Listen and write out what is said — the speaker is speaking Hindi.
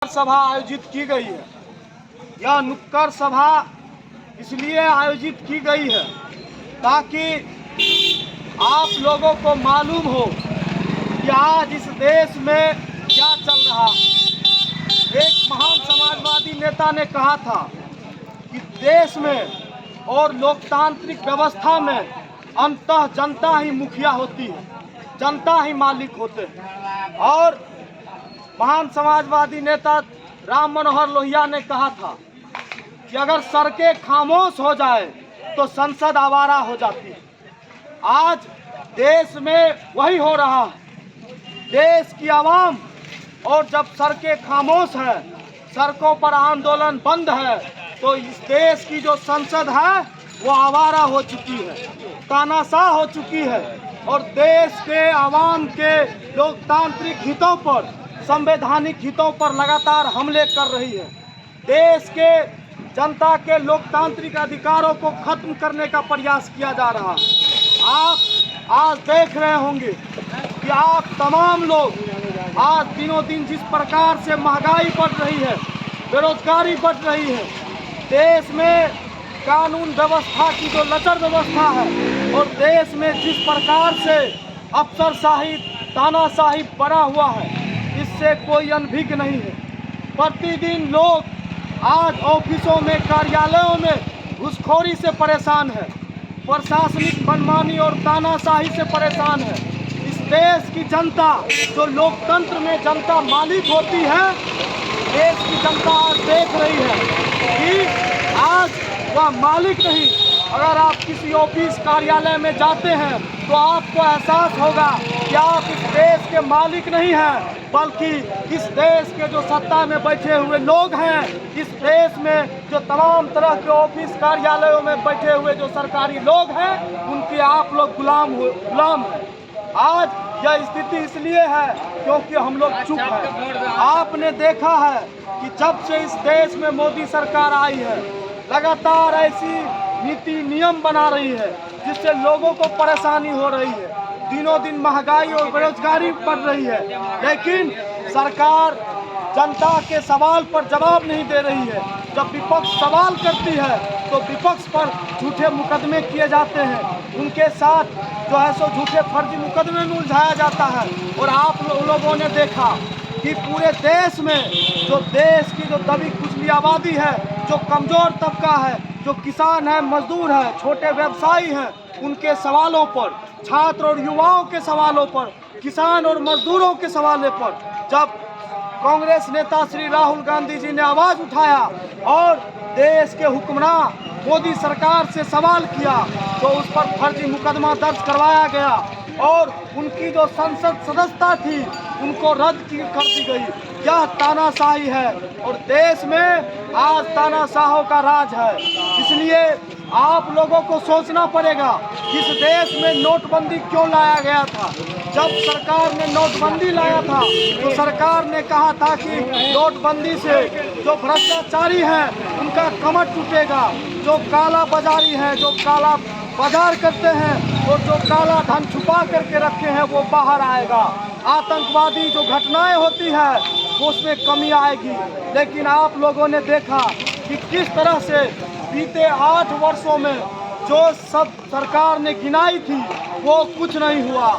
सभा आयोजित की गई है। यह नुक्कड़ सभा इसलिए आयोजित की गई है ताकि आप लोगों को मालूम हो कि आज इस देश में क्या चल रहा है। एक महान समाजवादी नेता ने कहा था कि देश में और लोकतांत्रिक व्यवस्था में अंततः जनता ही मुखिया होती है, जनता ही मालिक होते हैं। और महान समाजवादी नेता राम मनोहर लोहिया ने कहा था कि अगर सड़कें खामोश हो जाए तो संसद आवारा हो जाती है। आज देश में वही हो रहा है। देश की आवाम और जब सड़कें खामोश है, सड़कों पर आंदोलन बंद है, तो इस देश की जो संसद है वो आवारा हो चुकी है, तानाशाह हो चुकी है और देश के आवाम के लोकतांत्रिक हितों पर, संवैधानिक हितों पर लगातार हमले कर रही है। देश के जनता के लोकतांत्रिक अधिकारों को खत्म करने का प्रयास किया जा रहा है। आप आज देख रहे होंगे कि आप तमाम लोग आज दिनों दिन जिस प्रकार से महंगाई बढ़ रही है, बेरोजगारी बढ़ रही है, देश में कानून व्यवस्था की जो लचर व्यवस्था है और देश में जिस प्रकार से अफसरशाही, तानाशाही बढ़ा हुआ है, इससे कोई अनभिज्ञ नहीं है। प्रतिदिन लोग आज ऑफिसों में, कार्यालयों में घूसखोरी से परेशान है, प्रशासनिक मनमानी और तानाशाही से परेशान है। इस देश की जनता, जो लोकतंत्र में जनता मालिक होती है, देश की जनता आज देख रही है कि आज वह मालिक नहीं। अगर आप किसी ऑफिस, कार्यालय में जाते हैं तो आपको एहसास होगा कि आप इस देश के मालिक नहीं हैं, बल्कि इस देश के जो सत्ता में बैठे हुए लोग हैं, इस देश में जो तमाम तरह के ऑफिस, कार्यालयों में बैठे हुए जो सरकारी लोग हैं, उनके आप लोग गुलाम हैं। आज यह स्थिति इसलिए है क्योंकि हम लोग चुप हैं। आपने देखा है कि जब से इस देश में मोदी सरकार आई है, लगातार ऐसी नीति नियम बना रही है जिससे लोगों को परेशानी हो रही है। दिनों दिन महंगाई और बेरोजगारी बढ़ रही है, लेकिन सरकार जनता के सवाल पर जवाब नहीं दे रही है। जब विपक्ष सवाल करती है तो विपक्ष पर झूठे मुकदमे किए जाते हैं, उनके साथ जो है सो झूठे फर्जी मुकदमे में उलझाया जाता है। और आप लोगों ने देखा कि पूरे देश में जो देश की जो दबी कुचली आबादी है, जो कमज़ोर तबका है, जो किसान है, मजदूर है, छोटे व्यवसायी हैं, उनके सवालों पर, छात्र और युवाओं के सवालों पर, किसान और मजदूरों के सवालों पर जब कांग्रेस नेता श्री राहुल गांधी जी ने आवाज़ उठाया और देश के हुक्मरान मोदी सरकार से सवाल किया तो उस पर फर्जी मुकदमा दर्ज करवाया गया और उनकी जो संसद सदस्यता थी उनको रद्द कर दी गई। यह तानाशाही है और देश में आज तानाशाहों का राज है। इसलिए आप लोगों को सोचना पड़ेगा कि इस देश में नोटबंदी क्यों लाया गया था। जब सरकार ने नोटबंदी लाया था तो सरकार ने कहा था कि नोटबंदी से जो भ्रष्टाचारी हैं उनका कमर टूटेगा, जो काला बाजारी है, जो काला बाजार करते हैं और जो काला धन छुपा करके रखे हैं वो बाहर आएगा। आतंकवादी जो घटनाएं होती है वो उसमें कमी आएगी। लेकिन आप लोगों ने देखा कि किस तरह से बीते 8 वर्षों में जो सब सरकार ने गिनाई थी वो कुछ नहीं हुआ।